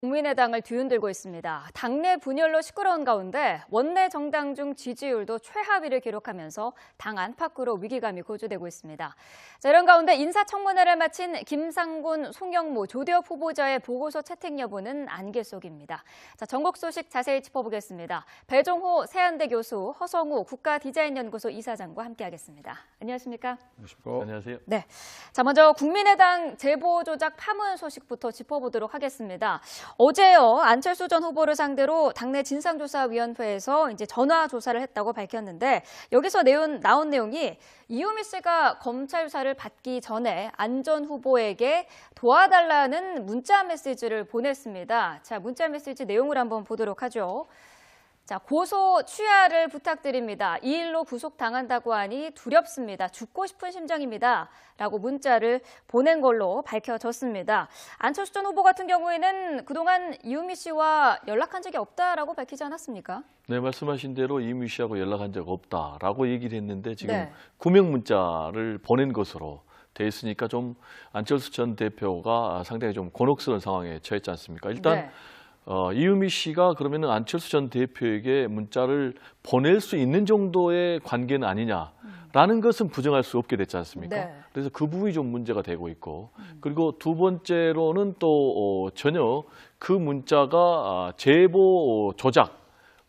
국민의당을 뒤흔들고 있습니다. 당내 분열로 시끄러운 가운데 원내 정당 중 지지율도 최하위를 기록하면서 당 안팎으로 위기감이 고조되고 있습니다. 자, 이런 가운데 인사청문회를 마친 김상곤, 송영무, 조대엽 후보자의 보고서 채택 여부는 안개 속입니다. 자, 전국 소식 자세히 짚어보겠습니다. 배종호 세안대 교수, 허성우 국가디자인연구소 이사장과 함께하겠습니다. 안녕하십니까? 안녕하세요. 네. 자, 먼저 국민의당 제보 조작 파문 소식부터 짚어보도록 하겠습니다. 어제요, 안철수 전 후보를 상대로 당내 진상조사위원회에서 이제 전화 조사를 했다고 밝혔는데 여기서 나온 내용이 이유미 씨가 검찰 수사를 받기 전에 안 전 후보에게 도와달라는 문자 메시지를 보냈습니다. 자, 문자 메시지 내용을 한번 보도록 하죠. 자, 고소 취하를 부탁드립니다. 이 일로 구속당한다고 하니 두렵습니다. 죽고 싶은 심정입니다. 라고 문자를 보낸 걸로 밝혀졌습니다. 안철수 전 후보 같은 경우에는 그동안 이유미 씨와 연락한 적이 없다라고 밝히지 않았습니까? 네, 말씀하신 대로 이유미 씨하고 연락한 적 없다라고 얘기를 했는데 지금 네. 구명 문자를 보낸 것으로 돼 있으니까 좀 안철수 전 대표가 상당히 좀 곤혹스러운 상황에 처했지 않습니까? 일단 네. 이유미 씨가 그러면은 안철수 전 대표에게 문자를 보낼 수 있는 정도의 관계는 아니냐라는 것은 부정할 수 없게 됐지 않습니까? 네. 그래서 그 부분이 좀 문제가 되고 있고 그리고 두 번째로는 또 전혀 그 문자가 제보 조작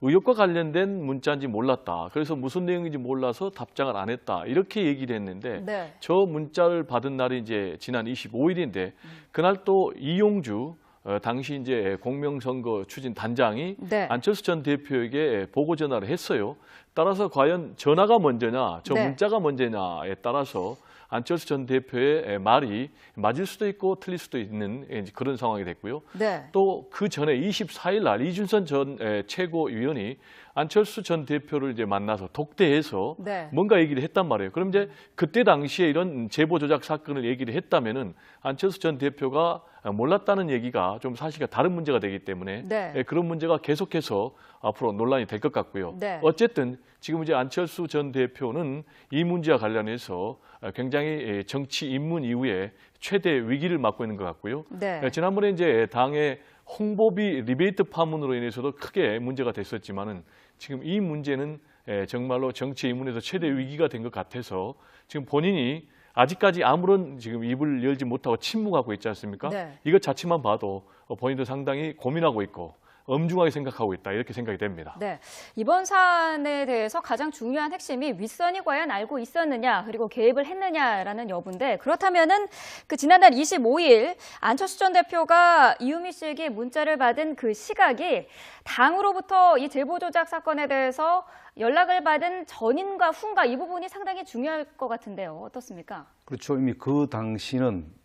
의혹과 관련된 문자인지 몰랐다. 그래서 무슨 내용인지 몰라서 답장을 안 했다. 이렇게 얘기를 했는데 네. 저 문자를 받은 날이 이제 지난 25일인데 그날 또 이용주 당시 이제 공명선거 추진 단장이 네. 안철수 전 대표에게 보고 전화를 했어요. 따라서 과연 전화가 먼저냐, 저 네. 문자가 먼저냐에 따라서 안철수 전 대표의 말이 맞을 수도 있고 틀릴 수도 있는 그런 상황이 됐고요. 네. 또 그 전에 24일 날 이준선 전 최고위원이 안철수 전 대표를 이제 만나서 독대해서 네. 뭔가 얘기를 했단 말이에요. 그럼 이제 그때 당시에 이런 제보 조작 사건을 얘기를 했다면은 안철수 전 대표가 몰랐다는 얘기가 좀 사실과 다른 문제가 되기 때문에 네. 그런 문제가 계속해서 앞으로 논란이 될 것 같고요. 네. 어쨌든 지금 이제 안철수 전 대표는 이 문제와 관련해서 굉장히 정치 입문 이후에 최대 위기를 맞고 있는 것 같고요. 네. 지난번에 이제 당의 홍보비 리베이트 파문으로 인해서도 크게 문제가 됐었지만은 지금 이 문제는 정말로 정치 입문에서 최대 위기가 된 것 같아서 지금 본인이 아직까지 아무런 지금 입을 열지 못하고 침묵하고 있지 않습니까? 네. 이것 자체만 봐도 본인도 상당히 고민하고 있고 엄중하게 생각하고 있다 이렇게 생각이 됩니다. 네, 이번 사안에 대해서 가장 중요한 핵심이 윗선이 과연 알고 있었느냐 그리고 개입을 했느냐라는 여부인데 그렇다면은 그 지난달 25일 안철수 전 대표가 이유미 씨에게 문자를 받은 그 시각이 당으로부터 이 제보 조작 사건에 대해서 연락을 받은 전인과 후인가 이 부분이 상당히 중요할 것 같은데요. 어떻습니까? 그렇죠. 이미 그 당시는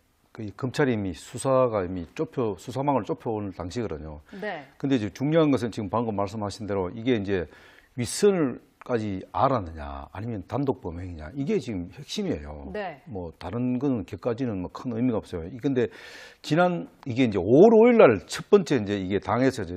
검찰이 이미 수사가 이미 수사망을 좁혀온 당시거든요. 네. 근데 이제 중요한 것은 지금 방금 말씀하신 대로 이게 이제 윗선을까지 알았느냐 아니면 단독 범행이냐 이게 지금 핵심이에요. 네. 뭐 다른 거는 격까지는 뭐 큰 의미가 없어요. 근데 이게 이제 5월 5일 날 첫 번째 이제 이게 당에서 이제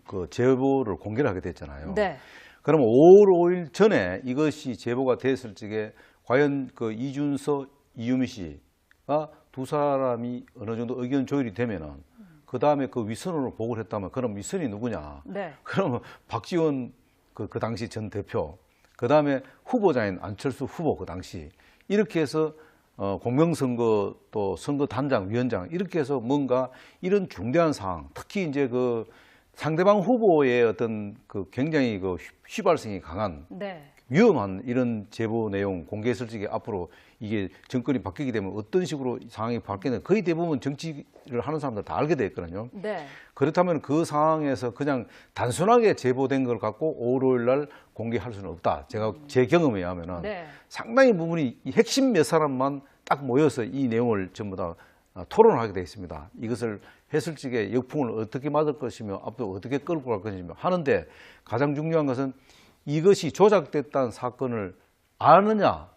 그 제보를 공개를 하게 됐잖아요. 네. 그러면 5월 5일 전에 이것이 제보가 됐을 적에 과연 그 이준석, 이유미 씨가 두 사람이 어느 정도 의견 조율이 되면은 그 다음에 그 윗선으로 보고를 했다면 그럼 윗선이 누구냐? 네. 그러면 박지원 그 당시 전 대표, 그 다음에 후보자인 안철수 후보 그 당시 이렇게 해서 공명선거 또 선거단장, 위원장 이렇게 해서 뭔가 이런 중대한 상황, 특히 이제 그 상대방 후보의 어떤 그 굉장히 그 휘발성이 강한 네. 위험한 이런 제보 내용 공개했을 적에 앞으로 이게 정권이 바뀌게 되면 어떤 식으로 상황이 바뀌는 거의 대부분 정치를 하는 사람들 다 알게 돼 있거든요. 네. 그렇다면 그 상황에서 그냥 단순하게 제보된 걸 갖고 5월 5일 날 공개할 수는 없다. 제 경험에 의하면은 네. 상당히 부분이 이 핵심 몇 사람만 딱 모여서 이 내용을 전부 다 토론을 하게 돼 있습니다. 이것을 했을 적에 역풍을 어떻게 맞을 것이며 앞으로 어떻게 끌고 갈 것이며 하는데 가장 중요한 것은 이것이 조작됐다는 사건을 아느냐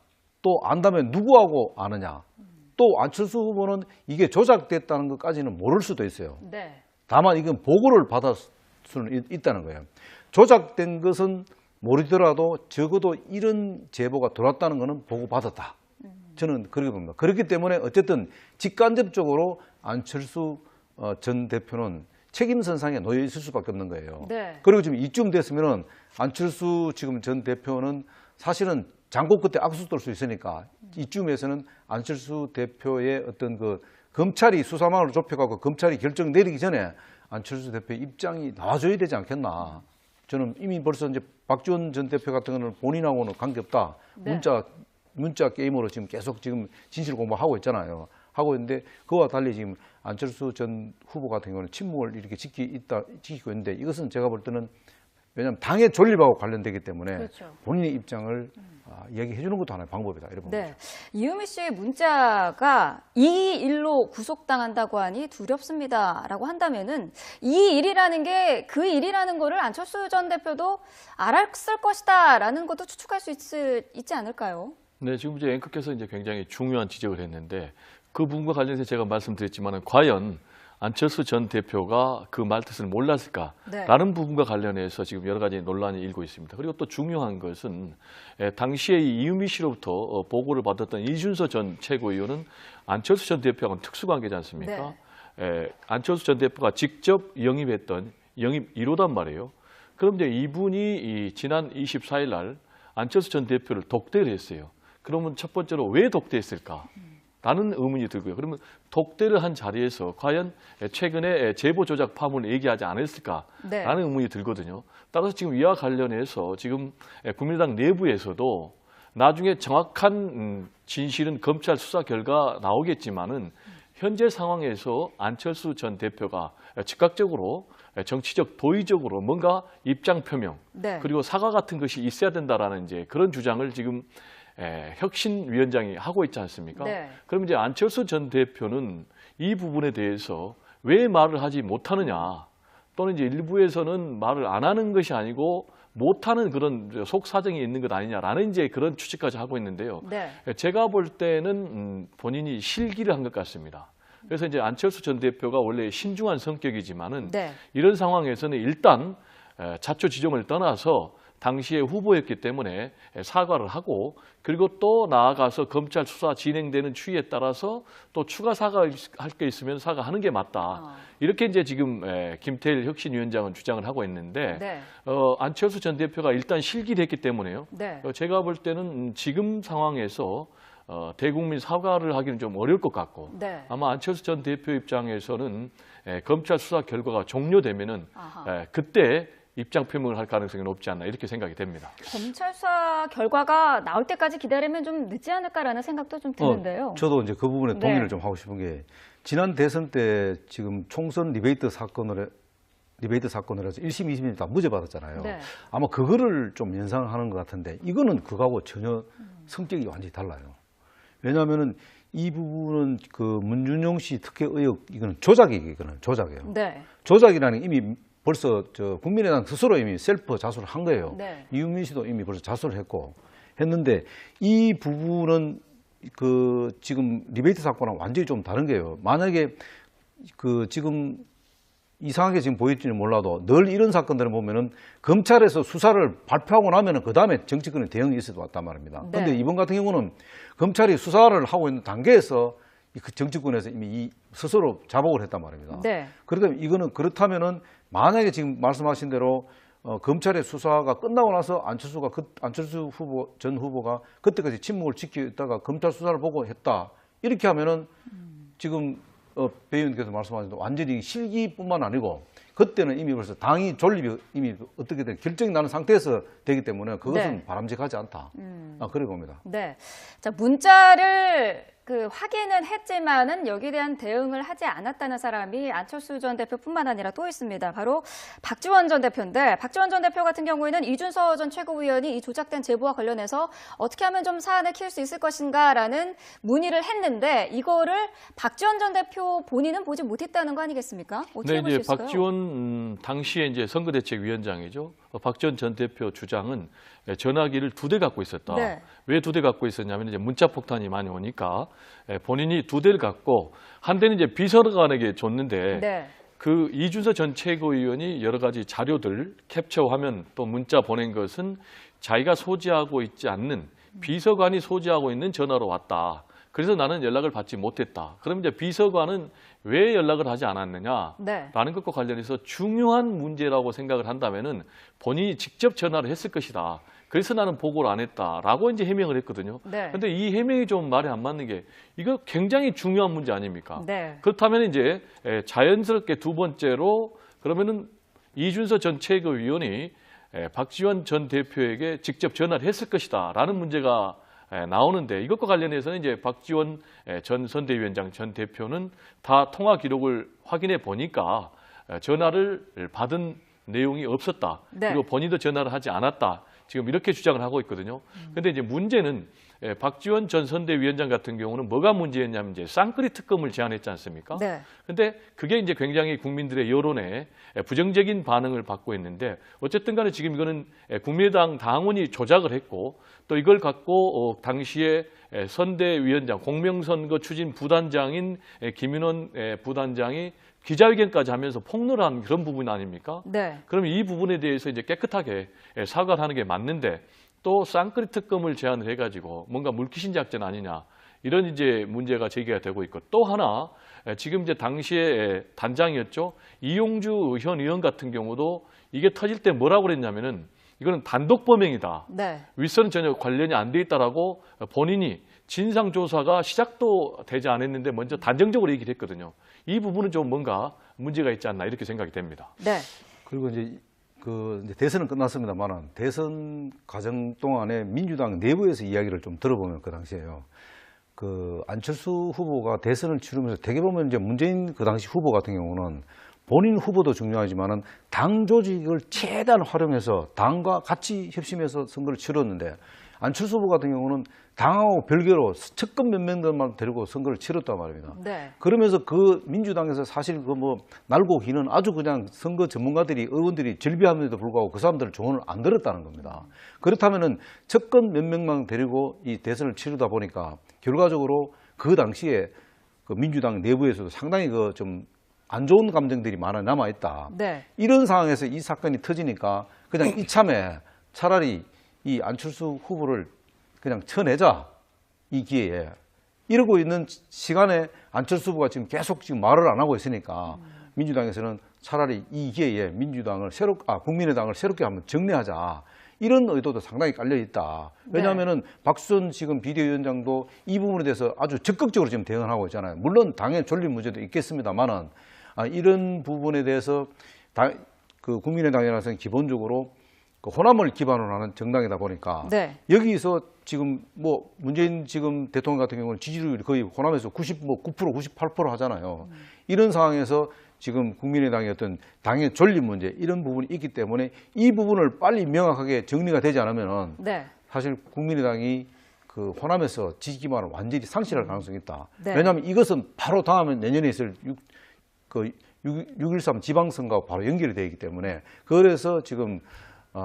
또 안다면 누구하고 아느냐 또 안철수 후보는 이게 조작됐다는 것까지는 모를 수도 있어요. 네. 다만 이건 보고를 받을 수는 있다는 거예요. 조작된 것은 모르더라도 적어도 이런 제보가 들어왔다는 것은 보고받았다. 저는 그렇게 봅니다. 그렇기 때문에 어쨌든 직간접적으로 안철수 전 대표는 책임선상에 놓여 있을 수밖에 없는 거예요. 네. 그리고 지금 이쯤 됐으면은 안철수 지금 전 대표는 사실은 장고 끝에 악수 떨 수 있으니까 이쯤에서는 안철수 대표의 어떤 그 검찰이 수사망을 좁혀가고 검찰이 결정 내리기 전에 안철수 대표의 입장이 나와줘야 되지 않겠나. 저는 이미 벌써 이제 박지원 전 대표 같은 경우는 본인하고는 관계없다. 네. 문자 게임으로 지금 계속 지금 진실 공부하고 있잖아요. 하고 있는데 그와 달리 지금 안철수 전 후보 같은 경우는 침묵을 이렇게 지키고 있는데 이것은 제가 볼 때는 왜냐하면 당의 존립하고 관련되기 때문에 그렇죠. 본인의 입장을 얘기해 주는 것도 하나의 방법이다. 이런 네. 이유미 씨의 문자가 이 일로 구속당한다고 하니 두렵습니다라고 한다면은 이 일이라는 게 그 일이라는 거를 안철수 전 대표도 알았을 것이다라는 것도 추측할 수 있지 않을까요? 네, 지금 이제 앵커께서 이제 굉장히 중요한 지적을 했는데 그 부분과 관련해서 제가 말씀드렸지만은 과연 안철수 전 대표가 그 말뜻을 몰랐을까라는 부분과 관련해서 지금 여러 가지 논란이 일고 있습니다. 그리고 또 중요한 것은 당시에 이유미 씨로부터 보고를 받았던 이준서 전 최고위원은 안철수 전 대표하고는 특수관계지 않습니까? 안철수 전 대표가 직접 영입했던 영입 1호단 말이에요. 그럼 이제 이분이 지난 24일 날 안철수 전 대표를 독대를 했어요. 그러면 첫 번째로 왜 독대했을까? 라는 의문이 들고요. 그러면 독대를 한 자리에서 과연 최근에 제보 조작 파문을 얘기하지 않았을까라는 의문이 들거든요. 따라서 지금 이와 관련해서 지금 국민의당 내부에서도 나중에 정확한 진실은 검찰 수사 결과 나오겠지만은 현재 상황에서 안철수 전 대표가 즉각적으로 정치적 도의적으로 뭔가 입장 표명 그리고 사과 같은 것이 있어야 된다라는 이제 그런 주장을 지금 혁신위원장이 하고 있지 않습니까? 그럼 이제 안철수 전 대표는 이 부분에 대해서 왜 말을 하지 못하느냐 또는 이제 일부에서는 말을 안 하는 것이 아니고 못하는 그런 속 사정이 있는 것 아니냐라는 이제 그런 추측까지 하고 있는데요. 제가 볼 때는 본인이 실기를 한 것 같습니다. 그래서 이제 안철수 전 대표가 원래 신중한 성격이지만은 이런 상황에서는 일단 자초 지종을 떠나서 당시에 후보였기 때문에 사과를 하고 그리고 또 나아가서 검찰 수사 진행되는 추이에 따라서 또 추가 사과할 게 있으면 사과하는 게 맞다. 이렇게 이제 지금 김태일 혁신위원장은 주장을 하고 있는데 안철수 전 대표가 일단 실기를 했기 때문에요. 제가 볼 때는 지금 상황에서 대국민 사과를 하기는 좀 어려울 것 같고 아마 안철수 전 대표 입장에서는 검찰 수사 결과가 종료되면은 그때 입장 표명을 할 가능성이 높지 않나 이렇게 생각이 됩니다. 검찰 수사 결과가 나올 때까지 기다리면 좀 늦지 않을까라는 생각도 좀 드는데요. 저도 이제 그 부분에 동의를 좀 하고 싶은 게 지난 대선 때 지금 총선 리베이트 사건으로 해서 1심, 2심이 다 무죄 받았잖아요. 아마 그거를 좀 연상하는 것 같은데 이거는 그거하고 전혀 성격이 완전히 달라요. 왜냐하면은 이 부분은 그 문준용 씨 특혜 의혹 이거는 조작이에요. 조작이라는 게 이미 벌써 국민의당 스스로 이미 셀프 자수를 한 거예요. 이유민 씨도 이미 벌써 자수를 했는데 이 부분은 그 지금 리베이트 사건하고 완전히 좀 다른 게요. 만약에 그 지금 이상하게 지금 보일지는 몰라도 늘 이런 사건들을 보면은 검찰에서 수사를 발표하고 나면은 그 다음에 정치권의 대응이 있어도 왔단 말입니다. 그런데 이번 같은 경우는 검찰이 수사를 하고 있는 단계에서 그 정치권에서 이미 스스로 자복을 했단 말입니다. 그러니까 이거는 그렇다면은 만약에 지금 말씀하신 대로 검찰의 수사가 끝나고 나서 안철수 전 후보가 그때까지 침묵을 지키다가 검찰 수사를 보고 했다 이렇게 하면은 지금 배 의원께서 말씀하신 대로 완전히 실기뿐만 아니고 그때는 이미 벌써 당이 존립이 이미 어떻게든 결정이 나는 상태에서 되기 때문에 그것은 바람직하지 않다. 그래 봅니다. 자, 문자를 확인은 했지만은 여기에 대한 대응을 하지 않았다는 사람이 안철수 전 대표뿐만 아니라 또 있습니다. 바로 박지원 전 대표인데 박지원 전 대표 같은 경우에는 이준서 전 최고위원이 이 조작된 제보와 관련해서 어떻게 하면 좀 사안을 키울 수 있을 것인가라는 문의를 했는데 이거를 박지원 전 대표 본인은 보지 못했다는 거 아니겠습니까? 어떻게 볼 수 있을까요? 박지원 당시에 이제 선거대책위원장이죠. 박지원 전 대표 주장은 전화기를 2대 갖고 있었다. 왜 2대 갖고 있었냐면 이제 문자 폭탄이 많이 오니까 본인이 2대를 갖고 한 대는 이제 비서관에게 줬는데 그 이준서 전 최고위원이 여러 가지 자료들 캡처 화면 또 문자 보낸 것은 자기가 소지하고 있지 않는 비서관이 소지하고 있는 전화로 왔다. 그래서 나는 연락을 받지 못했다. 그럼 이제 비서관은 왜 연락을 하지 않았느냐라는 네. 것과 관련해서 중요한 문제라고 생각을 한다면은 본인이 직접 전화를 했을 것이다. 그래서 나는 보고를 안 했다라고 이제 해명을 했거든요. 네. 근데 이 해명이 좀 말이 안 맞는 게 이거 굉장히 중요한 문제 아닙니까? 네. 그렇다면 이제 자연스럽게 두 번째로 그러면은 이준서 전 최고위원이 박지원 전 대표에게 직접 전화를 했을 것이다라는 문제가 나오는데 이것과 관련해서는 이제 박지원 전 선대위원장 전 대표는 다 통화 기록을 확인해 보니까 전화를 받은 내용이 없었다. 네. 그리고 본인도 전화를 하지 않았다. 지금 이렇게 주장을 하고 있거든요. 근데 이제 문제는 박지원 전 선대위원장 같은 경우는 뭐가 문제였냐면 이제 쌍끌이 특검을 제안했지 않습니까? 네. 근데 그게 이제 굉장히 국민들의 여론에 부정적인 반응을 받고 있는데 어쨌든 간에 지금 이거는 국민의당 당원이 조작을 했고 또 이걸 갖고 당시에 선대위원장 공명선거 추진 부단장인 김인원 부단장이 기자회견까지 하면서 폭로를 한 그런 부분 아닙니까? 네. 그러면 이 부분에 대해서 이제 깨끗하게 사과를 하는 게 맞는데 또 쌍끌이 특검을 제안을 해가지고 뭔가 물귀신 작전 아니냐 이런 이제 문제가 제기가 되고 있고 또 하나 지금 이제 당시에 단장이었죠 이용주 현 의원 같은 경우도 이게 터질 때 뭐라고 그랬냐면은 이거는 단독 범행이다. 네. 윗선은 전혀 관련이 안 돼 있다라고 본인이 진상조사가 시작도 되지 않았는데 먼저 단정적으로 얘기를 했거든요. 이 부분은 좀 뭔가 문제가 있지 않나 이렇게 생각이 됩니다. 네. 그리고 이제 대선은 끝났습니다만 대선 과정 동안에 민주당 내부에서 이야기를 좀 들어보면 그 당시에요. 그 안철수 후보가 대선을 치르면서 되게 보면 이제 문재인 그 당시 후보 같은 경우는 본인 후보도 중요하지만은 당 조직을 최대한 활용해서 당과 같이 협심해서 선거를 치렀는데 안철수 후보 같은 경우는 당하고 별개로 측근 몇 명들만 데리고 선거를 치렀단 말입니다. 네. 그러면서 그 민주당에서 사실 그 뭐 날고 기는 아주 그냥 선거 전문가들이 의원들이 절비함에도 불구하고 그 사람들 조언을 안 들었다는 겁니다. 그렇다면은 측근 몇 명만 데리고 이 대선을 치르다 보니까 결과적으로 그 당시에 그 민주당 내부에서도 상당히 그 좀 안 좋은 감정들이 많아 남아 있다. 네. 이런 상황에서 이 사건이 터지니까 그냥 이참에 차라리 이 안철수 후보를 그냥 쳐내자 이 기회에 이러고 있는 시간에 안철수 후보가 지금 계속 지금 말을 안 하고 있으니까 민주당에서는 차라리 이 기회에 국민의당을 새롭게 한번 정리하자 이런 의도도 상당히 깔려 있다. 왜냐하면은 박수선 지금 비대위원장도 이 부분에 대해서 아주 적극적으로 지금 대응을 하고 있잖아요. 물론 당의 존립 문제도 있겠습니다만은 이런 부분에 대해서 그 국민의당이라서는 기본적으로 그 호남을 기반으로 하는 정당이다 보니까 네. 여기서 지금 뭐 문재인 지금 대통령 같은 경우는 지지율이 거의 호남에서 9% 98% 하잖아요. 이런 상황에서 지금 국민의당의 어떤 당의 존립 문제 이런 부분이 있기 때문에 이 부분을 빨리 명확하게 정리가 되지 않으면은 네. 사실 국민의당이 그 호남에서 지지 기반을 완전히 상실할 가능성이 있다. 네. 왜냐하면 이것은 바로 다음에 내년에 있을 6.13 지방선거하고 바로 연결이 되어 있기 때문에 그래서 지금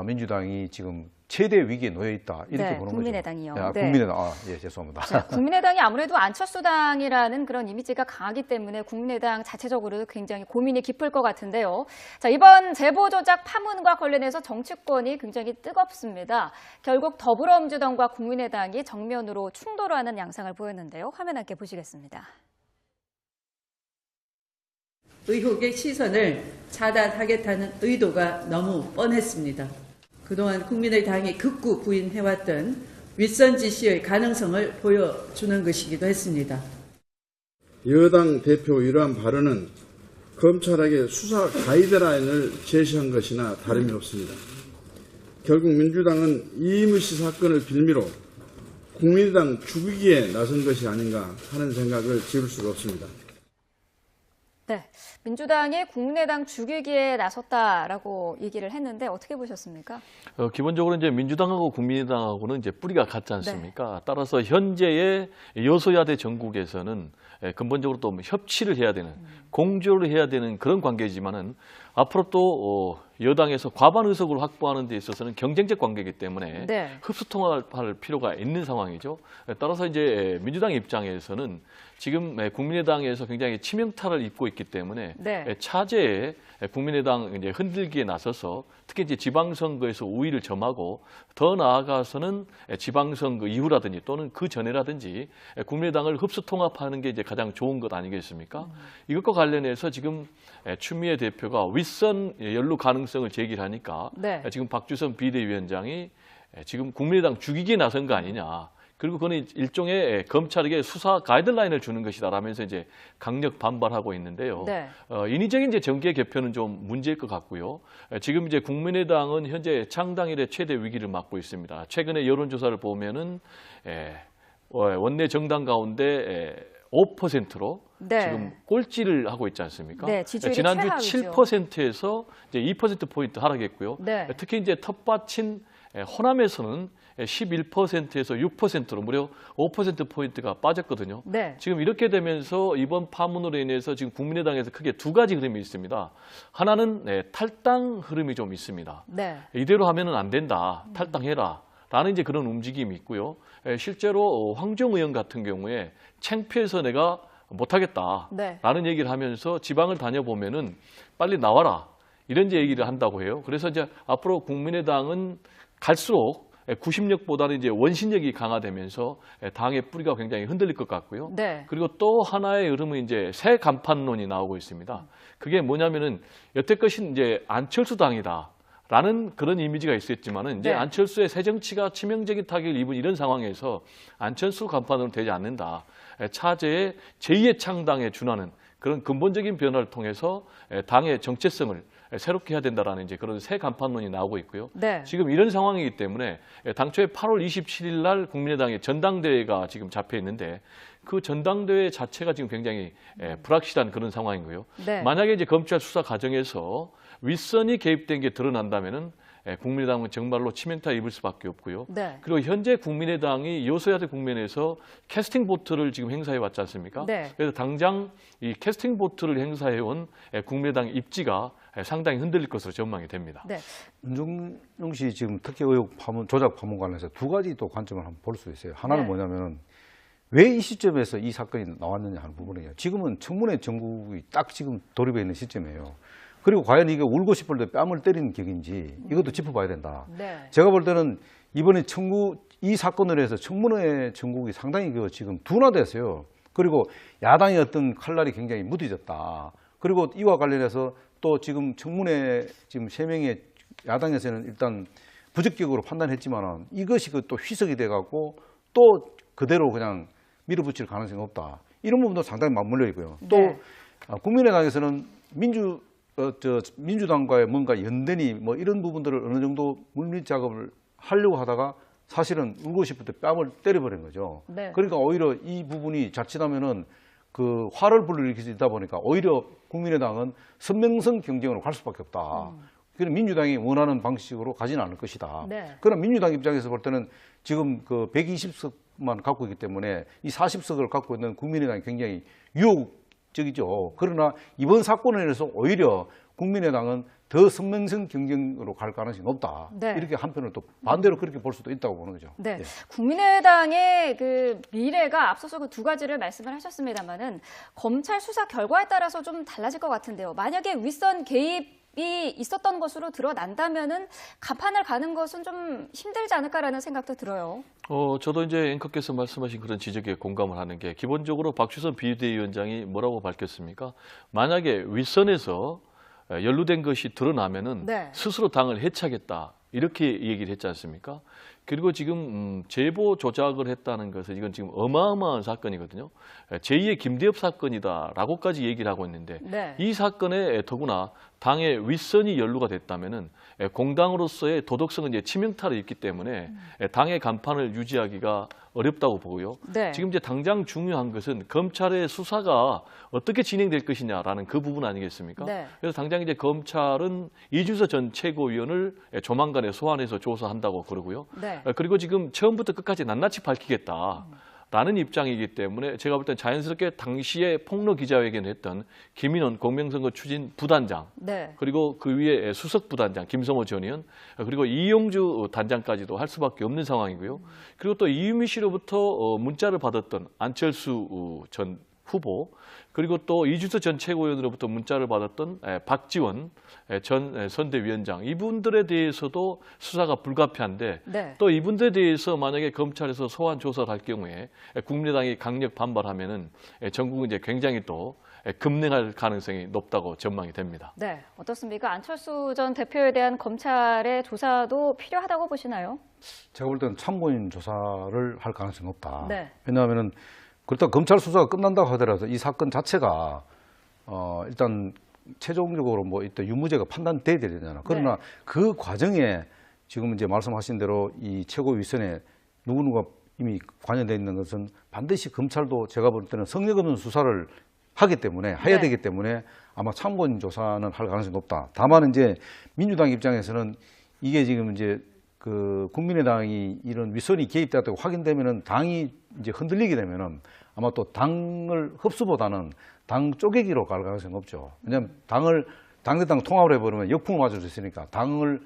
민주당이 지금 최대 위기에 놓여 있다 이렇게 네, 보는 국민의당이요. 거죠. 네. 국민의당 예 죄송합니다. 자, 국민의당이 아무래도 안철수당이라는 그런 이미지가 강하기 때문에 국민의당 자체적으로도 굉장히 고민이 깊을 것 같은데요. 자, 이번 제보 조작 파문과 관련해서 정치권이 굉장히 뜨겁습니다. 결국 더불어민주당과 국민의당이 정면으로 충돌하는 양상을 보였는데요. 화면 함께 보시겠습니다. 의혹의 시선을 차단하겠다는 의도가 너무 뻔했습니다. 그동안 국민의당이 극구 부인해왔던 윗선 지시의 가능성을 보여주는 것이기도 했습니다. 여당 대표 이러한 발언은 검찰에게 수사 가이드라인을 제시한 것이나 다름이 없습니다. 결국 민주당은 이임의 씨 사건을 빌미로 국민의당 죽이기에 나선 것이 아닌가 하는 생각을 지울 수가 없습니다. 네, 민주당이 국민의당 죽이기에 나섰다라고 얘기를 했는데 어떻게 보셨습니까? 기본적으로 이제 민주당하고 국민의당하고는 이제 뿌리가 같지 않습니까? 따라서 현재의 여소야대 전국에서는 근본적으로 또 협치를 해야 되는, 공조를 해야 되는 그런 관계이지만은 앞으로 또 여당에서 과반 의석을 확보하는 데 있어서는 경쟁적 관계이기 때문에 네. 흡수통합할 필요가 있는 상황이죠. 따라서 이제 민주당 입장에서는 지금 국민의당에서 굉장히 치명타를 입고 있기 때문에 네. 차제에 국민의당 이제 흔들기에 나서서 특히 이제 지방선거에서 우위를 점하고 더 나아가서는 지방선거 이후라든지 또는 그 전에라든지 국민의당을 흡수통합하는 게 이제 가장 좋은 것 아니겠습니까? 이것과 관련해서 지금 추미애 대표가 윗선 연루 가능성을 제기하니까 네. 지금 박주선 비대위원장이 지금 국민의당 죽이기에 나선 거 아니냐. 그리고 그는 일종의 검찰에게 수사 가이드라인을 주는 것이다라면서 이제 강력 반발하고 있는데요. 네. 인위적인 이제 정계 개편은 좀 문제일 것 같고요. 지금 이제 국민의당은 현재 창당일의 최대 위기를 맞고 있습니다. 최근에 여론조사를 보면은 원내 정당 가운데 5%로 네. 지금 꼴찌를 하고 있지 않습니까? 네, 지지율이 지난주 최하위죠. 7%에서 이제 2%포인트 하락했고요. 네. 특히 이제 텃밭인 호남에서는 11%에서 6%로 무려 5%포인트가 빠졌거든요. 네. 지금 이렇게 되면서 이번 파문으로 인해서 지금 국민의당에서 크게 두 가지 흐름이 있습니다. 하나는 탈당 흐름이 좀 있습니다. 네. 이대로 하면은 안 된다. 탈당해라. 라는 이제 그런 움직임이 있고요. 실제로 황정 의원 같은 경우에 창피해서 내가 못하겠다. 네. 라는 얘기를 하면서 지방을 다녀보면은 빨리 나와라. 이런 이제 얘기를 한다고 해요. 그래서 이제 앞으로 국민의당은 갈수록 구심력보다는 이제 원심력이 강화되면서 당의 뿌리가 굉장히 흔들릴 것 같고요. 네. 그리고 또 하나의 흐름은 이제 새 간판론이 나오고 있습니다. 그게 뭐냐면은 여태껏이 이제 안철수 당이다. 라는 그런 이미지가 있었지만은 이제 네. 안철수의 새 정치가 치명적인 타격을 입은 이런 상황에서 안철수 간판으로 되지 않는다. 차제의 제2의 창당에 준하는 그런 근본적인 변화를 통해서 당의 정체성을 새롭게 해야 된다라는 이제 그런 새 간판론이 나오고 있고요. 네. 지금 이런 상황이기 때문에 당초에 8월 27일 날 국민의당의 전당대회가 지금 잡혀 있는데 그 전당대회 자체가 지금 굉장히 불확실한 그런 상황이고요. 네. 만약에 이제 검찰 수사 과정에서 윗선이 개입된 게 드러난다면은 국민의당은 정말로 치명타 입을 수밖에 없고요. 네. 그리고 현재 국민의당이 여소야대 국면에서 캐스팅 보트를 지금 행사해 왔지 않습니까? 네. 그래서 당장 이 캐스팅 보트를 행사해 온 국민의당 입지가 상당히 흔들릴 것으로 전망이 됩니다. 네. 윤종영 씨 지금 특혜 의혹 파문, 조작 파문 관련해서 두 가지 또 관점을 한번 볼 수 있어요. 하나는 네. 뭐냐면은 왜 이 시점에서 이 사건이 나왔느냐 하는 부분이에요. 지금은 청문회 정국이 딱 지금 돌입해 있는 시점이에요. 그리고 과연 이게 울고 싶을 때 뺨을 때리는 격인지 이것도 짚어봐야 된다. 네. 제가 볼 때는 이번에 이 사건을 해서 청문회 정국이 상당히 지금 둔화됐어요. 그리고 야당의 어떤 칼날이 굉장히 무뎌졌다. 그리고 이와 관련해서 또 지금 청문회 지금 3명의 야당에서는 일단 부적격으로 판단했지만 이것이 또 희석이 돼갖고 또 그대로 그냥 밀어붙일 가능성이 없다. 이런 부분도 상당히 맞물려 있고요. 또 네. 국민의당에서는 민주당과의 뭔가 연대니 뭐 이런 부분들을 어느 정도 물밑 작업을 하려고 하다가 사실은 울고 싶을 때 뺨을 때려버린 거죠. 네. 그러니까 오히려 이 부분이 자칫하면은 그 화를 불러일으킬 수 있다 보니까 오히려 국민의당은 선명성 경쟁으로 갈 수밖에 없다. 그럼 민주당이 원하는 방식으로 가지는 않을 것이다. 네. 그러나 민주당 입장에서 볼 때는 지금 그 120석만 갖고 있기 때문에 이 40석을 갖고 있는 국민의당이 굉장히 유혹적이죠. 그러나 이번 사건에 대해서 오히려 국민의당은 더 선명성 경쟁으로 갈 가능성이 높다. 네. 이렇게 한편으로 또 반대로 그렇게 볼 수도 있다고 보는 거죠. 네. 예. 국민의당의 그 미래가 앞서서 그 두 가지를 말씀을 하셨습니다만은 검찰 수사 결과에 따라서 좀 달라질 것 같은데요. 만약에 윗선 개입이 있었던 것으로 드러난다면은 간판을 가는 것은 좀 힘들지 않을까라는 생각도 들어요. 저도 이제 앵커께서 말씀하신 그런 지적에 공감을 하는 게 기본적으로 박주선 비대위원장이 뭐라고 밝혔습니까? 만약에 윗선에서 연루된 것이 드러나면은 네. 스스로 당을 해체하겠다 이렇게 얘기를 했지 않습니까? 그리고 지금 제보 조작을 했다는 것은 이건 지금 어마어마한 사건이거든요. 제2의 김대엽 사건이다라고까지 얘기를 하고 있는데 네. 이 사건에 더구나 당의 윗선이 연루가 됐다면은 공당으로서의 도덕성은 이제 치명타를 입기 때문에 당의 간판을 유지하기가 어렵다고 보고요. 네. 지금 이제 당장 중요한 것은 검찰의 수사가 어떻게 진행될 것이냐라는 그 부분 아니겠습니까? 네. 그래서 당장 이제 검찰은 이준서 전 최고위원을 조만간에 소환해서 조사한다고 그러고요. 네. 그리고 지금 처음부터 끝까지 낱낱이 밝히겠다. 라는 입장이기 때문에 제가 볼 땐 자연스럽게 당시에 폭로 기자회견을 했던 김인원 공명선거 추진 부단장 네. 그리고 그 위에 수석 부단장 김성호 전 의원 그리고 이용주 단장까지도 할 수밖에 없는 상황이고요. 그리고 또 이유미 씨로부터 문자를 받았던 안철수 전 후보 그리고 또 이준석 전 최고위원으로부터 문자를 받았던 박지원 전 선대위원장 이분들에 대해서도 수사가 불가피한데 네. 또 이분들에 대해서 만약에 검찰에서 소환 조사를 할 경우에 국민의당이 강력 반발하면은 전국은 이제 굉장히 또 급냉할 가능성이 높다고 전망이 됩니다. 네. 어떻습니까? 안철수 전 대표에 대한 검찰의 조사도 필요하다고 보시나요? 제가 볼 때는 참고인 조사를 할 가능성이 높다. 네. 왜냐하면은 그렇다 검찰 수사가 끝난다고 하더라도 이 사건 자체가 일단 최종적으로 뭐 일단 유무죄가 판단돼야 되잖아요. 그러나 네. 그 과정에 지금 이제 말씀하신 대로 이 최고 위선에 누구누가 이미 관여되어 있는 것은 반드시 검찰도 제가 볼 때는 성역 없는 수사를 하기 때문에 해야 네. 되기 때문에 아마 참고인 조사는 할 가능성이 높다. 다만 이제 민주당 입장에서는 이게 지금 이제 그 국민의당이 이런 위선이 개입되었다고 확인되면은 당이 이제 흔들리게 되면은 아마 또 당을 흡수보다는 당 쪼개기로 갈 가능성이 높죠. 왜냐하면 당대당 통합을 해버리면 역풍을 맞을 수 있으니까 당을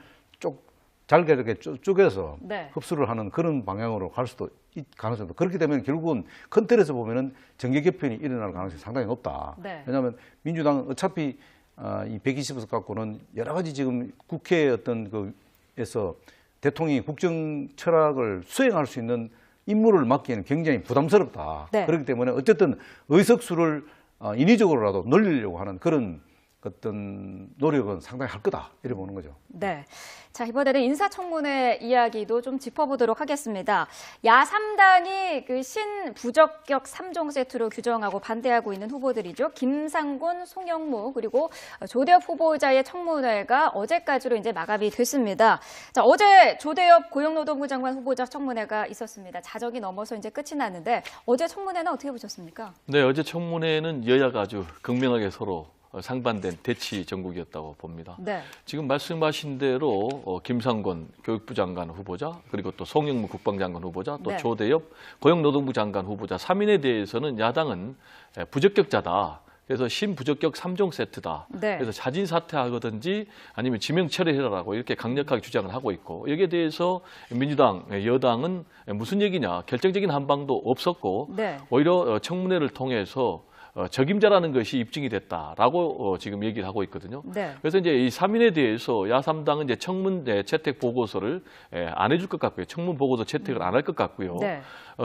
잘게 쪼개서 네. 흡수를 하는 그런 방향으로 갈 수도 가능성도 그렇게 되면 결국은 큰 틀에서 보면은 정계 개편이 일어날 가능성이 상당히 높다. 네. 왜냐하면 민주당은 어차피 이 120석 갖고는 여러 가지 지금 국회 어떤 그에서 대통령이 국정 철학을 수행할 수 있는 임무를 맡기에는 굉장히 부담스럽다. 네. 그렇기 때문에 어쨌든 의석수를 인위적으로라도 늘리려고 하는 그런 어떤 노력은 상당히 할 거다 이렇게 보는 거죠. 네. 자, 이번에는 인사청문회 이야기도 좀 짚어보도록 하겠습니다. 야3당이 그 신부적격 3종 세트로 규정하고 반대하고 있는 후보들이죠. 김상곤, 송영무 그리고 조대엽 후보자의 청문회가 어제까지로 이제 마감이 됐습니다. 자, 어제 조대엽 고용노동부 장관 후보자 청문회가 있었습니다. 자정이 넘어서 이제 끝이 났는데 어제 청문회는 어떻게 보셨습니까? 네, 어제 청문회는 여야가 아주 극명하게 서로 상반된 대치 전국이었다고 봅니다. 네. 지금 말씀하신 대로 김상곤 교육부 장관 후보자 그리고 또 송영무 국방장관 후보자 또 네. 조대엽 고용노동부 장관 후보자 3인에 대해서는 야당은 부적격자다. 그래서 신부적격 3종 세트다. 네. 그래서 자진 사퇴하거든지 아니면 지명 철회해라라고 이렇게 강력하게 주장을 하고 있고 여기에 대해서 민주당, 여당은 무슨 얘기냐 결정적인 한방도 없었고 네. 오히려 청문회를 통해서 적임자라는 것이 입증이 됐다라고 지금 얘기를 하고 있거든요. 네. 그래서 이제 이 3인에 대해서 야3당은 이제 청문 채택 보고서를 안 해줄 것 같고요. 청문 보고서 채택을 안 할 것 같고요. 네.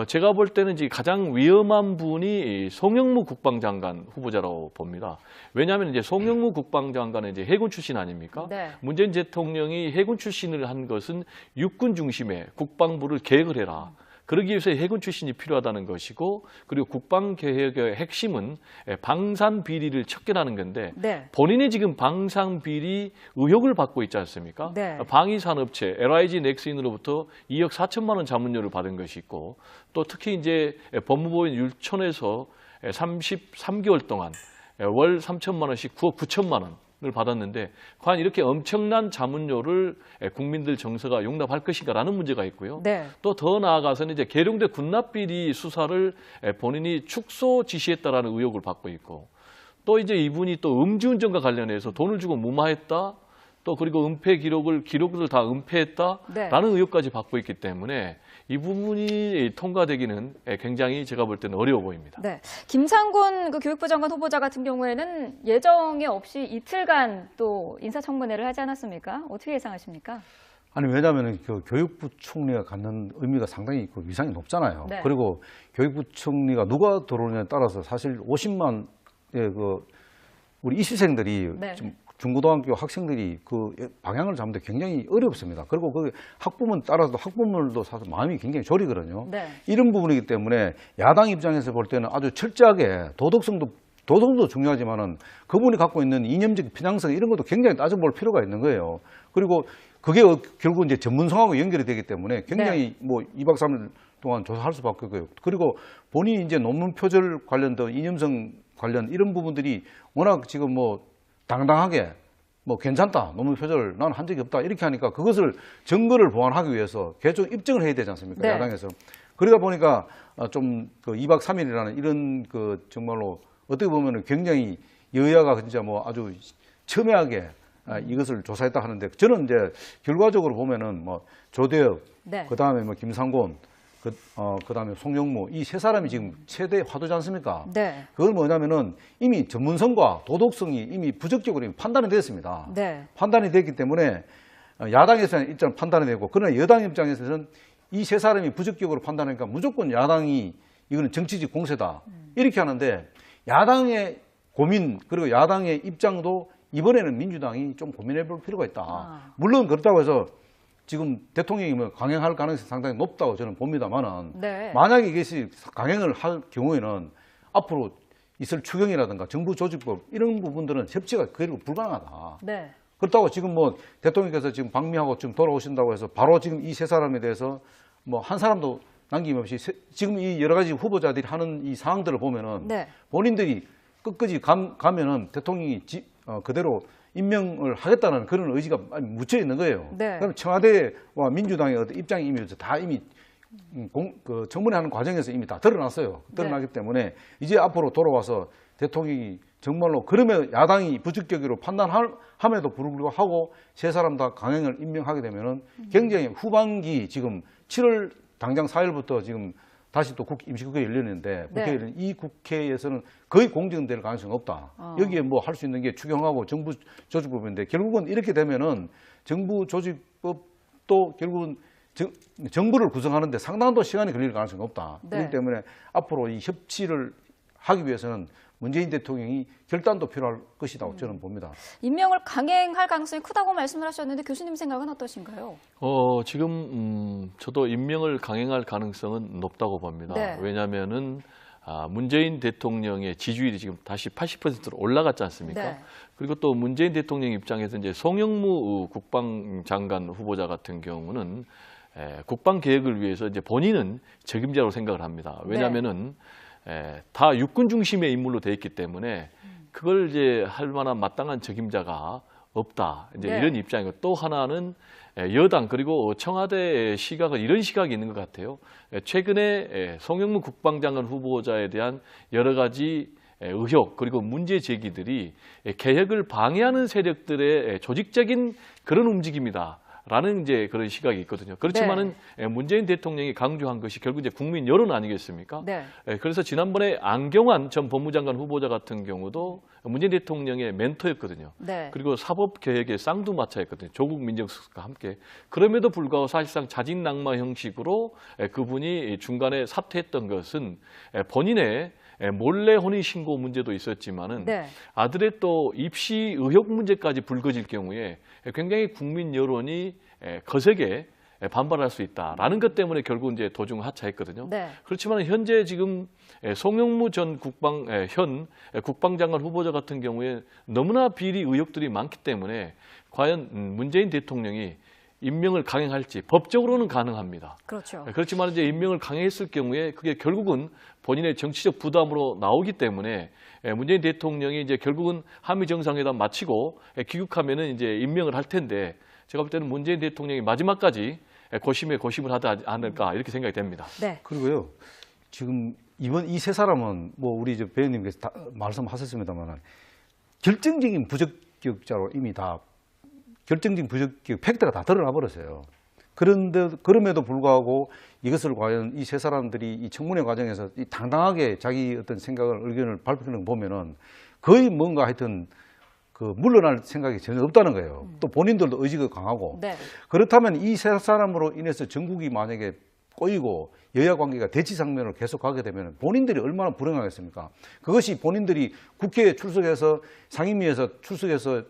제가 볼 때는 이제 가장 위험한 분이 송영무 국방장관 후보자라고 봅니다. 왜냐하면 이제 송영무 국방장관은 이제 해군 출신 아닙니까? 네. 문재인 대통령이 해군 출신을 한 것은 육군 중심의 국방부를 계획을 해라. 그러기 위해서 해군 출신이 필요하다는 것이고 그리고 국방개혁의 핵심은 방산 비리를 척결하는 건데 네. 본인이 지금 방산 비리 의혹을 받고 있지 않습니까? 네. 방위산업체 LIG 넥스인으로부터 2억 4천만 원 자문료를 받은 것이 있고 또 특히 이제 법무부인 율촌에서 33개월 동안 월 3천만 원씩 9억 9천만 원을 받았는데 과연 이렇게 엄청난 자문료를 국민들 정서가 용납할 것인가라는 문제가 있고요. 네. 또 더 나아가서는 이제 계룡대 군납비리 수사를 본인이 축소 지시했다라는 의혹을 받고 있고 또 이제 이분이 또 음주운전과 관련해서 돈을 주고 무마했다. 또 그리고 은폐 기록을 다 은폐했다라는 네. 의혹까지 받고 있기 때문에 이 부분이 통과되기는 굉장히 제가 볼 때는 어려워 보입니다. 네. 김상곤 그 교육부 장관 후보자 같은 경우에는 예정에 없이 이틀간 또 인사청문회를 하지 않았습니까? 어떻게 예상하십니까? 아니 왜냐하면 그 교육부 총리가 갖는 의미가 상당히 그 위상이 높잖아요. 네. 그리고 교육부 총리가 누가 들어오느냐에 따라서 사실 50만의 그 우리 이시생들이 네. 좀 중고등학교 학생들이 그 방향을 잡는데 굉장히 어렵습니다. 그리고 그 학부모에 따라서 학부모들도 사실 마음이 굉장히 졸이거든요. 네. 이런 부분이기 때문에 야당 입장에서 볼 때는 아주 철저하게 도덕성도 중요하지만은 그분이 갖고 있는 이념적 편향성 이런 것도 굉장히 따져볼 필요가 있는 거예요. 그리고 그게 결국 이제 전문성하고 연결이 되기 때문에 굉장히 뭐 2박 3일 동안 조사할 수밖에 없고요. 그리고 본인이 이제 논문 표절 관련된 이념성 관련 이런 부분들이 워낙 지금 뭐 당당하게 뭐 괜찮다 논문 표절 난 한 적이 없다 이렇게 하니까 그것을 증거를 보완하기 위해서 계속 입증을 해야 되지 않습니까? 네. 야당에서. 그러다 보니까 좀 그 2박 3일이라는 이런 그 정말로 어떻게 보면은 굉장히 여야가 진짜 뭐 아주 첨예하게 이것을 조사했다 하는데 저는 이제 결과적으로 보면은 뭐 조대엽, 네. 그다음에 뭐 김상곤, 그다음에 송영무 이 세 사람이 지금 최대 화두지 않습니까? 네. 그건 뭐냐면은 이미 전문성과 도덕성이 이미 부적격으로 이미 판단이 됐습니다. 네. 판단이 됐기 때문에 야당에서는 일단 판단이 되고 그러나 여당 입장에서는 이 세 사람이 부적격으로 판단하니까 무조건 야당이 이거는 정치적 공세다 이렇게 하는데 야당의 고민 그리고 야당의 입장도 이번에는 민주당이 좀 고민해 볼 필요가 있다. 물론 그렇다고 해서 지금 대통령이 뭐 강행할 가능성이 상당히 높다고 저는 봅니다만은 네. 만약에 이것이 강행을 할 경우에는 앞으로 있을 추경이라든가 정부 조직법 이런 부분들은 협치가 거의 불가능하다. 네. 그렇다고 지금 뭐 대통령께서 지금 방미하고 지금 돌아오신다고 해서 바로 지금 이 세 사람에 대해서 뭐 한 사람도 남김없이 지금 이 여러 가지 후보자들이 하는 이 상황들을 보면은 네. 본인들이 끝까지 가면은 대통령이 그대로 임명을 하겠다는 그런 의지가 묻혀 있는 거예요. 네. 그럼 청와대와 민주당의 어떤 입장이 이미 다 이미 청문회하는 과정에서 이미 다 드러났어요. 드러나기 때문에 이제 앞으로 돌아와서 대통령이 정말로 그러면 야당이 부적격으로 판단함에도 불구하고 세 사람 다 강행을 임명하게 되면은 굉장히 후반기 지금 7월 당장 4일부터 지금 다시 또 임시국회 열리는데 국회 네. 이 국회에서는 거의 공정될 가능성이 없다. 여기에 뭐 할 수 있는 게 추경하고 정부 조직법인데 결국은 이렇게 되면은 정부 조직법도 결국은 정부를 구성하는데 상당한 시간이 걸릴 가능성이 없다. 네. 그렇기 때문에 앞으로 이 협치를 하기 위해서는 문재인 대통령이 결단도 필요할 것이라고 저는 봅니다. 임명을 강행할 가능성이 크다고 말씀을 하셨는데 교수님 생각은 어떠신가요? 지금 저도 임명을 강행할 가능성은 높다고 봅니다. 네. 왜냐하면은 문재인 대통령의 지지율이 지금 다시 80%로 올라갔지 않습니까? 네. 그리고 또 문재인 대통령 입장에서 이제 송영무 국방장관 후보자 같은 경우는 국방 계획을 위해서 이제 본인은 적임자로 생각을 합니다. 왜냐하면은 다 육군 중심의 인물로 돼 있기 때문에 그걸 이제 할 만한 마땅한 적임자가 없다. 이제 네. 이런 입장이고 또 하나는 여당 그리고 청와대의 시각은 이런 시각이 있는 것 같아요. 최근에 송영무 국방장관 후보자에 대한 여러 가지 의혹 그리고 문제 제기들이 개혁을 방해하는 세력들의 조직적인 그런 움직임이다. 라는 이제 그런 시각이 있거든요. 그렇지만은 문재인 대통령이 강조한 것이 결국 이제 국민 여론 아니겠습니까? 네. 그래서 지난번에 안경환 전 법무장관 후보자 같은 경우도 문재인 대통령의 멘토였거든요. 네. 그리고 사법개혁의 쌍두마차였거든요. 조국 민정수석과 함께. 그럼에도 불구하고 사실상 자진낙마 형식으로 그분이 중간에 사퇴했던 것은 본인의 몰래 혼인신고 문제도 있었지만은 네. 아들의 또 입시 의혹 문제까지 불거질 경우에 굉장히 국민 여론이 거세게 반발할 수 있다라는 것 때문에 결국 이제 도중 하차했거든요. 네. 그렇지만 현재 지금 송영무 전 현 국방장관 후보자 같은 경우에 너무나 비리 의혹들이 많기 때문에 과연 문재인 대통령이 임명을 강행할지 법적으로는 가능합니다. 그렇죠. 그렇지만 이제 임명을 강행했을 경우에 그게 결국은 본인의 정치적 부담으로 나오기 때문에 문재인 대통령이 이제 결국은 한미 정상회담 마치고 귀국하면은 이제 임명을 할 텐데 제가 볼 때는 문재인 대통령이 마지막까지 고심에 고심을 하지 않을까 이렇게 생각이 됩니다. 네. 그리고요, 지금 이번 이 세 사람은 뭐 우리 저 배우님께서 다 말씀하셨습니다만 결정적인 부적격자로 이미 다 결정적인 부적격 팩트가 다 드러나 버렸어요. 그럼에도 불구하고 이것을 과연 이 세 사람들이 이 청문회 과정에서 이 당당하게 자기 어떤 생각을 의견을 발표하는 거 보면은 거의 뭔가 하여튼 그 물러날 생각이 전혀 없다는 거예요. 또 본인들도 의지가 강하고. 네. 그렇다면 이 세 사람으로 인해서 전국이 만약에 꼬이고 여야 관계가 대치 상면으로 계속 가게 되면 본인들이 얼마나 불행하겠습니까? 그것이 본인들이 국회에 출석해서 상임위에서 출석해서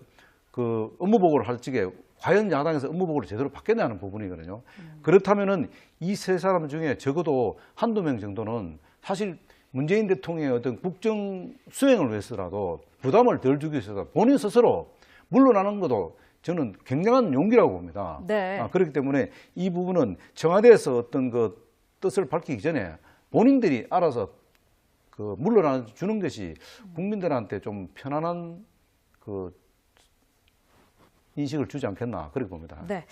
그 업무보고를 할 적에 과연 야당에서 업무보고를 제대로 받겠냐는 부분이거든요. 그렇다면은 이 세 사람 중에 적어도 한두 명 정도는 사실 문재인 대통령의 어떤 국정 수행을 위해서라도 부담을 덜 주기 위해서 본인 스스로 물러나는 것도 저는 굉장한 용기라고 봅니다. 네. 그렇기 때문에 이 부분은 청와대에서 어떤 그 뜻을 밝히기 전에 본인들이 알아서 그 물러나 주는 것이 국민들한테 좀 편안한 그 인식을 주지 않겠나 그렇게 봅니다. 네.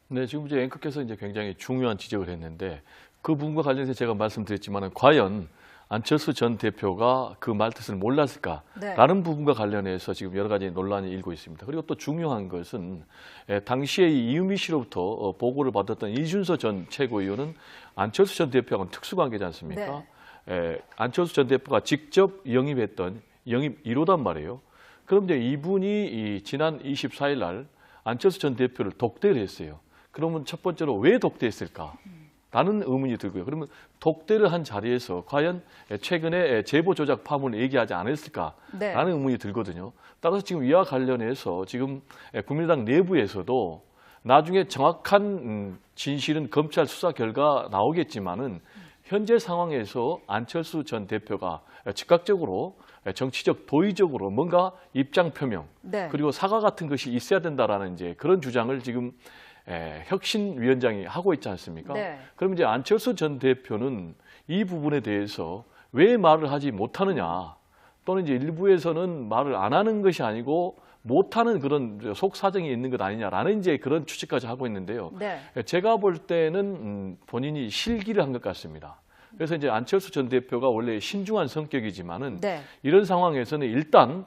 네, 지금 이제 앵커께서 이제 굉장히 중요한 지적을 했는데 그 부분과 관련해서 제가 말씀드렸지만 과연 안철수 전 대표가 그 말뜻을 몰랐을까라는 부분과 관련해서 지금 여러 가지 논란이 일고 있습니다. 그리고 또 중요한 것은 당시에 이유미 씨로부터 보고를 받았던 이준서 전 최고위원은 안철수 전 대표하고는 특수관계지 않습니까? 안철수 전 대표가 직접 영입했던 영입 1호단 말이에요. 그럼 이제 이분이 지난 24일 날 안철수 전 대표를 독대를 했어요. 그러면 첫 번째로 왜 독대했을까? 라는 의문이 들고요. 그러면 독대를 한 자리에서 과연 최근에 제보 조작 파문을 얘기하지 않았을까라는 의문이 들거든요. 따라서 지금 이와 관련해서 지금 국민의당 내부에서도 나중에 정확한 진실은 검찰 수사 결과 나오겠지만은 현재 상황에서 안철수 전 대표가 즉각적으로 정치적 도의적으로 뭔가 입장 표명 그리고 사과 같은 것이 있어야 된다라는 이제 그런 주장을 지금 혁신위원장이 하고 있지 않습니까? 그럼 이제 안철수 전 대표는 이 부분에 대해서 왜 말을 하지 못하느냐, 또는 이제 일부에서는 말을 안 하는 것이 아니고 못하는 그런 속 사정이 있는 것 아니냐라는 이제 그런 추측까지 하고 있는데요. 제가 볼 때는 본인이 실기를 한 것 같습니다. 그래서 이제 안철수 전 대표가 원래 신중한 성격이지만은 이런 상황에서는 일단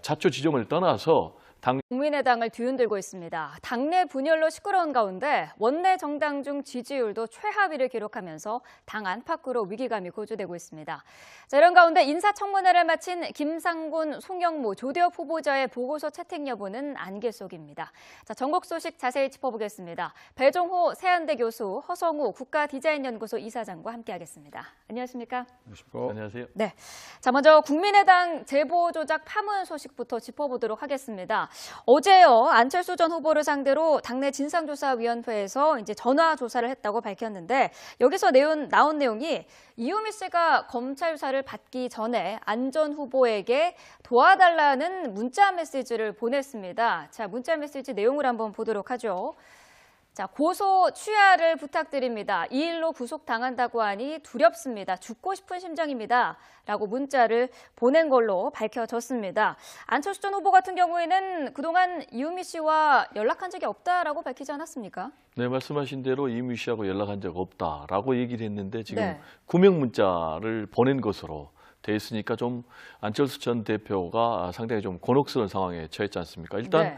자초지종을 떠나서 국민의당을 뒤흔들고 있습니다. 당내 분열로 시끄러운 가운데 원내 정당 중 지지율도 최하위를 기록하면서 당 안팎으로 위기감이 고조되고 있습니다. 자, 이런 가운데 인사청문회를 마친 김상곤, 송영무, 조대엽 후보자의 보고서 채택 여부는 안개 속입니다. 자, 전국 소식 자세히 짚어보겠습니다. 배종호 세한대 교수, 허성우 국가디자인연구소 이사장과 함께하겠습니다. 안녕하십니까? 안녕하세요. 네. 자, 먼저 국민의당 제보 조작 파문 소식부터 짚어보도록 하겠습니다. 어제요, 안철수 전 후보를 상대로 당내 진상조사위원회에서 이제 전화 조사를 했다고 밝혔는데 여기서 나온 내용이 이유미 씨가 검찰 수사를 받기 전에 안 전 후보에게 도와달라는 문자 메시지를 보냈습니다. 자, 문자 메시지 내용을 한번 보도록 하죠. 자, 고소 취하를 부탁드립니다. 이 일로 구속당한다고 하니 두렵습니다. 죽고 싶은 심정입니다. 라고 문자를 보낸 걸로 밝혀졌습니다. 안철수 전 후보 같은 경우에는 그동안 이유미 씨와 연락한 적이 없다라고 밝히지 않았습니까? 네, 말씀하신 대로 이유미 씨하고 연락한 적 없다라고 얘기를 했는데 지금 구명 문자를 보낸 것으로 돼 있으니까 좀 안철수 전 대표가 상당히 좀 곤혹스러운 상황에 처했지 않습니까? 일단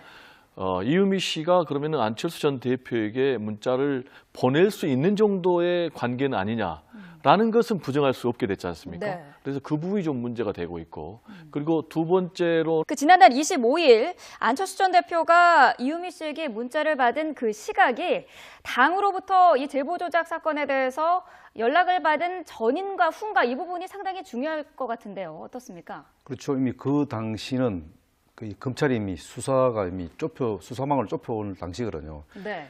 이유미 씨가 그러면 안철수 전 대표에게 문자를 보낼 수 있는 정도의 관계는 아니냐라는 것은 부정할 수 없게 됐지 않습니까? 그래서 그 부분이 좀 문제가 되고 있고, 그리고 두 번째로 지난달 25일 안철수 전 대표가 이유미 씨에게 문자를 받은 그 시각이 당으로부터 이 제보 조작 사건에 대해서 연락을 받은 전인과 후인가 이 부분이 상당히 중요할 것 같은데요. 어떻습니까? 그렇죠. 이미 그 당시는 검찰이 이미 수사가 이미 수사망을 좁혀온 당시거든요.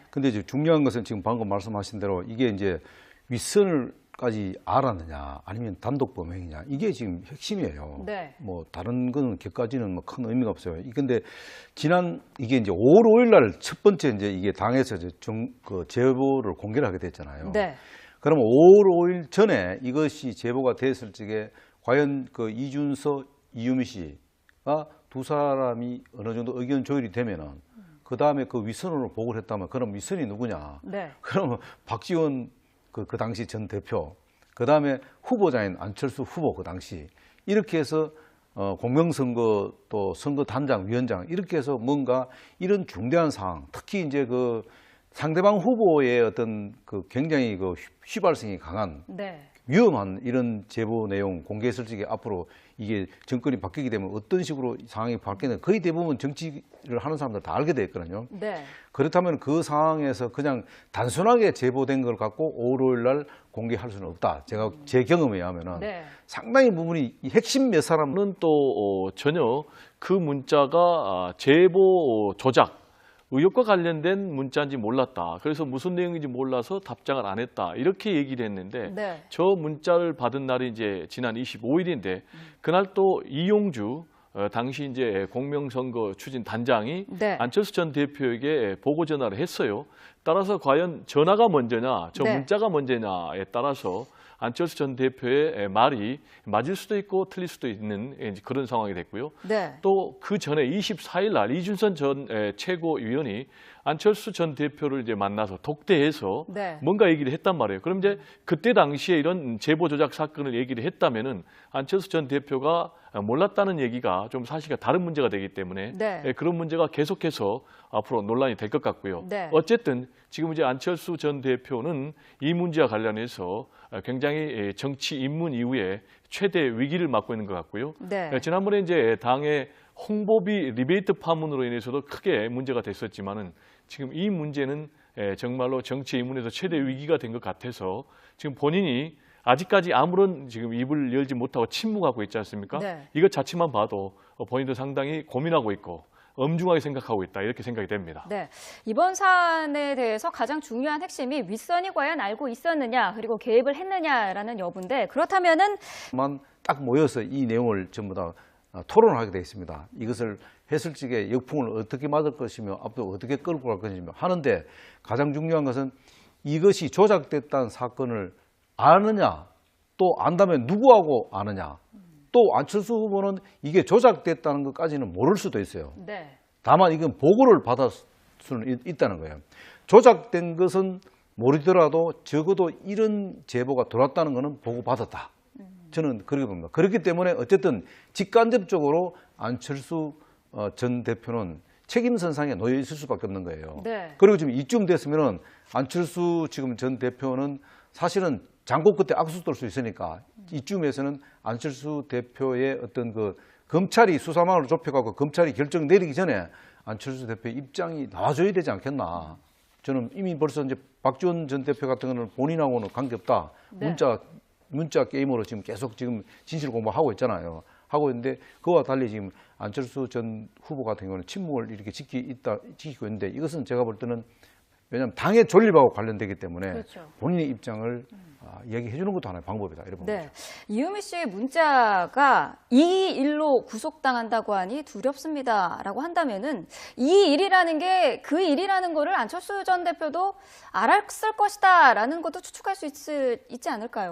근데 이제 중요한 것은 지금 방금 말씀하신 대로 이게 이제 윗선을까지 알았느냐 아니면 단독 범행이냐 이게 지금 핵심이에요. 뭐 다른 거는 격까지는 뭐 큰 의미가 없어요. 근데 이게 이제 5월 5일 날 첫 번째 이제 이게 당에서 그 제보를 공개를 하게 됐잖아요. 그러면 5월 5일 전에 이것이 제보가 됐을 적에 과연 그 이준서, 이유미 씨가 두 사람이 어느 정도 의견 조율이 되면은 그 다음에 그 윗선으로 보고를 했다면 그럼 윗선이 누구냐? 그러면 박지원 그 당시 전 대표, 그 다음에 후보자인 안철수 후보 그 당시 이렇게 해서 공명선거 또 선거단장, 위원장 이렇게 해서 뭔가 이런 중대한 상황, 특히 이제 그 상대방 후보의 어떤 그 굉장히 그 휘발성이 강한 위험한 이런 제보 내용 공개했을 적에 앞으로 이게 정권이 바뀌게 되면 어떤 식으로 상황이 바뀌는 거의 대부분 정치를 하는 사람들 다 알게 돼 있거든요. 그렇다면 그 상황에서 그냥 단순하게 제보된 걸 갖고 5월 5일 날 공개할 수는 없다. 제가 제 경험에 의하면은 상당히 부분이 이 핵심 몇 사람은 또 전혀 그 문자가 제보 조작 의혹과 관련된 문자인지 몰랐다. 그래서 무슨 내용인지 몰라서 답장을 안 했다. 이렇게 얘기를 했는데 저 문자를 받은 날이 이제 지난 25일인데 그날 또 이용주 당시 이제 공명선거 추진 단장이 안철수 전 대표에게 보고 전화를 했어요. 따라서 과연 전화가 먼저냐, 저 문자가 먼저냐에 따라서 안철수 전 대표의 말이 맞을 수도 있고 틀릴 수도 있는 그런 상황이 됐고요. 네. 또 그 전에 24일 날 이준선 전 최고위원이 안철수 전 대표를 이제 만나서 독대해서 네. 뭔가 얘기를 했단 말이에요. 그럼 이제 그때 당시에 이런 제보 조작 사건을 얘기를 했다면은 안철수 전 대표가 몰랐다는 얘기가 좀 사실과 다른 문제가 되기 때문에 네. 그런 문제가 계속해서 앞으로 논란이 될 것 같고요. 네. 어쨌든 지금 이제 안철수 전 대표는 이 문제와 관련해서 굉장히 정치 입문 이후에 최대 위기를 맞고 있는 것 같고요. 네. 지난번에 이제 당의 홍보비 리베이트 파문으로 인해서도 크게 문제가 됐었지만은 지금 이 문제는 정말로 정치 입문에서 최대 위기가 된 것 같아서 지금 본인이 아직까지 아무런 지금 입을 열지 못하고 침묵하고 있지 않습니까? 네. 이것 자체만 봐도 본인도 상당히 고민하고 있고 엄중하게 생각하고 있다 이렇게 생각이 됩니다. 네. 이번 사안에 대해서 가장 중요한 핵심이 윗선이 과연 알고 있었느냐 그리고 개입을 했느냐라는 여부인데 그렇다면은 만 딱 모여서 이 내용을 전부 다 토론하게 되어 있습니다. 이것을 했을 적에 역풍을 어떻게 맞을 것이며 앞으로 어떻게 끌고 갈 것이며 하는데 가장 중요한 것은 이것이 조작됐다는 사건을 아느냐 또 안다면 누구하고 아느냐 또 안철수 후보는 이게 조작됐다는 것까지는 모를 수도 있어요. 네. 다만 이건 보고를 받을 수는 있다는 거예요. 조작된 것은 모르더라도 적어도 이런 제보가 들어왔다는 것은 보고받았다. 저는 그렇게 봅니다. 그렇기 때문에 어쨌든 직간접적으로 안철수 전 대표는 책임선상에 놓여 있을 수밖에 없는 거예요. 네. 그리고 지금 이쯤 됐으면은 안철수 지금 전 대표는 사실은 장고 끝에 악수 떨 수 있으니까 이쯤에서는 안철수 대표의 어떤 그 검찰이 수사망을 좁혀가고 검찰이 결정 내리기 전에 안철수 대표의 입장이 나와줘야 되지 않겠나. 저는 이미 벌써 이제 박지원 전 대표 같은 거는 본인하고는 관계없다. 네. 문자 게임으로 지금 계속 지금 진실 공부하고 있잖아요. 하고 있는데 그와 달리 지금 안철수 전 후보 같은 경우는 침묵을 이렇게 지키고 있는데 이것은 제가 볼 때는 왜냐하면 당의 존립하고 관련되기 때문에 그렇죠. 본인의 입장을 이야기해 주는 것도 하나의 방법이다. 이런 네. 거죠. 이유미 씨의 문자가 이 일로 구속당한다고 하니 두렵습니다라고 한다면은 이 일이라는 게 그 일이라는 거를 안철수 전 대표도 알았을 것이다라는 것도 추측할 수 있지 않을까요?